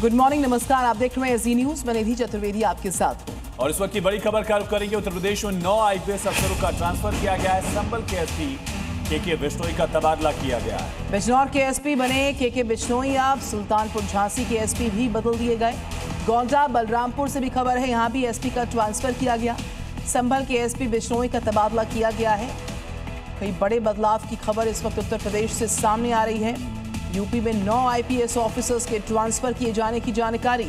Good morning, नमस्कार। आप देख रहे हैं जी न्यूज। मैं निधि चतुर्वेदी आपके साथ हूं और इस वक्त की बड़ी खबर का रुख करेंगे। उत्तर प्रदेश में 9 आईपीएस अफसरों का ट्रांसफर किया गया है। संभल के एसपी के बिश्नोई का तबादला किया गया है। बिजनौर के एसपी बने के बिश्नोई। अब सुल्तानपुर झांसी के एसपी भी बदल दिए गए। गोंडा बलरामपुर से भी खबर है, यहां भी एसपी का ट्रांसफर किया गया। संभल के एसपी बिश्नोई का तबादला किया गया है। कई बड़े बदलाव की खबर इस वक्त उत्तर प्रदेश से सामने आ रही है। यूपी में 9 आईपीएस ऑफिसर्स के ट्रांसफर किए जाने की जानकारी।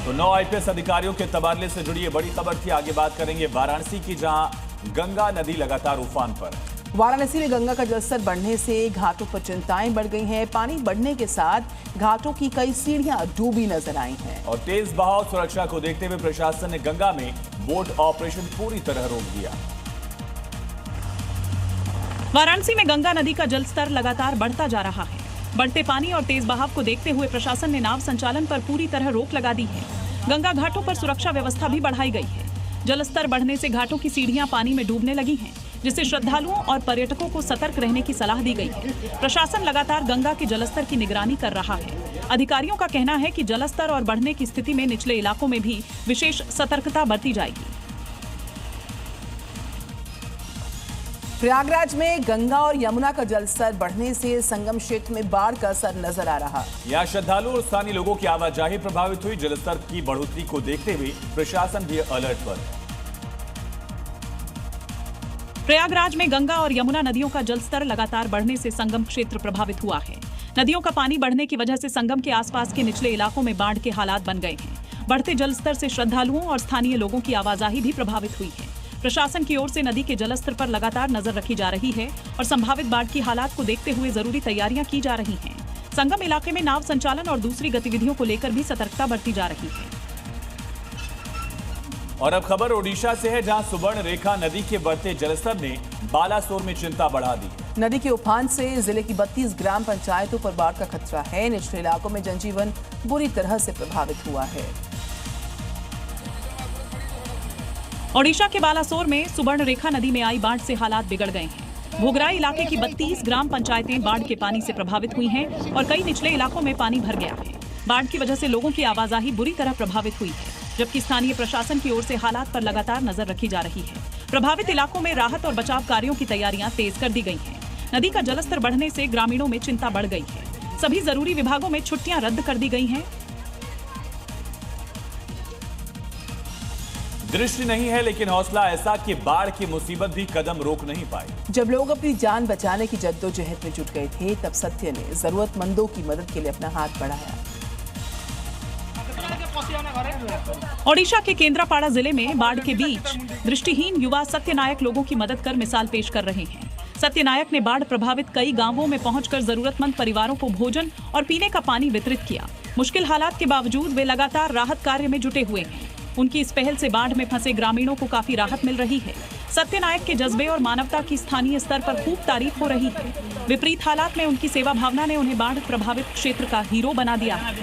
तो 9 आईपीएस अधिकारियों के तबादले से जुड़ी ये बड़ी खबर थी। आगे बात करेंगे वाराणसी की, जहां गंगा नदी लगातार उफान पर। वाराणसी में गंगा का जलस्तर बढ़ने से घाटों पर चिंताएं बढ़ गई हैं। पानी बढ़ने के साथ घाटों की कई सीढ़ियां डूबी नजर आई हैं। और तेज बहाव सुरक्षा को देखते हुए प्रशासन ने गंगा में बोट ऑपरेशन पूरी तरह रोक दिया। वाराणसी में गंगा नदी का जलस्तर लगातार बढ़ता जा रहा है। बढ़ते पानी और तेज बहाव को देखते हुए प्रशासन ने नाव संचालन पर पूरी तरह रोक लगा दी है। गंगा घाटों पर सुरक्षा व्यवस्था भी बढ़ाई गई है। जलस्तर बढ़ने से घाटों की सीढ़ियां पानी में डूबने लगी हैं, जिससे श्रद्धालुओं और पर्यटकों को सतर्क रहने की सलाह दी गई है। प्रशासन लगातार गंगा के जलस्तर की निगरानी कर रहा है। अधिकारियों का कहना है कि जलस्तर और बढ़ने की स्थिति में निचले इलाकों में भी विशेष सतर्कता बरती जाएगी। प्रयागराज में गंगा और यमुना का जलस्तर बढ़ने से संगम क्षेत्र में बाढ़ का असर नजर आ रहा। यहाँ श्रद्धालु और स्थानीय लोगों की आवाजाही प्रभावित हुई। जलस्तर की बढ़ोतरी को देखते हुए प्रशासन भी अलर्ट पर। प्रयागराज में गंगा और यमुना नदियों का जलस्तर लगातार बढ़ने से संगम क्षेत्र प्रभावित हुआ है। नदियों का पानी बढ़ने की वजह से संगम के आसपास के निचले इलाकों में बाढ़ के हालात बन गए हैं। बढ़ते जलस्तर से श्रद्धालुओं और स्थानीय लोगों की आवाजाही भी प्रभावित हुई है। प्रशासन की ओर से नदी के जलस्तर पर लगातार नजर रखी जा रही है और संभावित बाढ़ की हालात को देखते हुए जरूरी तैयारियां की जा रही हैं। संगम इलाके में नाव संचालन और दूसरी गतिविधियों को लेकर भी सतर्कता बरती जा रही है। और अब खबर ओडिशा से है, जहां सुवर्णरेखा नदी के बढ़ते जलस्तर ने बालासोर में चिंता बढ़ा दी। नदी के उफान से जिले की 32 ग्राम पंचायतों पर बाढ़ का खतरा है। निचले इलाकों में जनजीवन बुरी तरह से प्रभावित हुआ है। ओडिशा के बालासोर में सुवर्णरेखा नदी में आई बाढ़ से हालात बिगड़ गए हैं। भोगराई इलाके की 32 ग्राम पंचायतें बाढ़ के पानी से प्रभावित हुई हैं और कई निचले इलाकों में पानी भर गया है। बाढ़ की वजह से लोगों की आवाजाही बुरी तरह प्रभावित हुई है, जबकि स्थानीय प्रशासन की ओर से हालात पर लगातार नजर रखी जा रही है। प्रभावित इलाकों में राहत और बचाव कार्यों की तैयारियां तेज कर दी गई हैं। नदी का जलस्तर बढ़ने से ग्रामीणों में चिंता बढ़ गई है। सभी जरूरी विभागों में छुट्टियां रद्द कर दी गई हैं। दृष्टि नहीं है लेकिन हौसला ऐसा कि बाढ़ की मुसीबत भी कदम रोक नहीं पाई। जब लोग अपनी जान बचाने की जद्दोजहद में जुट गए थे, तब सत्य ने जरूरतमंदों की मदद के लिए अपना हाथ बढ़ाया। ओडिशा के केंद्रापाड़ा जिले में बाढ़ के बीच दृष्टिहीन युवा सत्यनायक लोगों की मदद कर मिसाल पेश कर रहे हैं। सत्यनायक ने बाढ़ प्रभावित कई गांवों में पहुंचकर जरूरतमंद परिवारों को भोजन और पीने का पानी वितरित किया। मुश्किल हालात के बावजूद वे लगातार राहत कार्य में जुटे हुए हैं। उनकी इस पहल से बाढ़ में फंसे ग्रामीणों को काफी राहत मिल रही है। सत्यनायक के जज्बे और मानवता की स्थानीय स्तर पर खूब तारीफ हो रही है। विपरीत हालात में उनकी सेवा भावना ने उन्हें बाढ़ प्रभावित क्षेत्र का हीरो बना दिया है।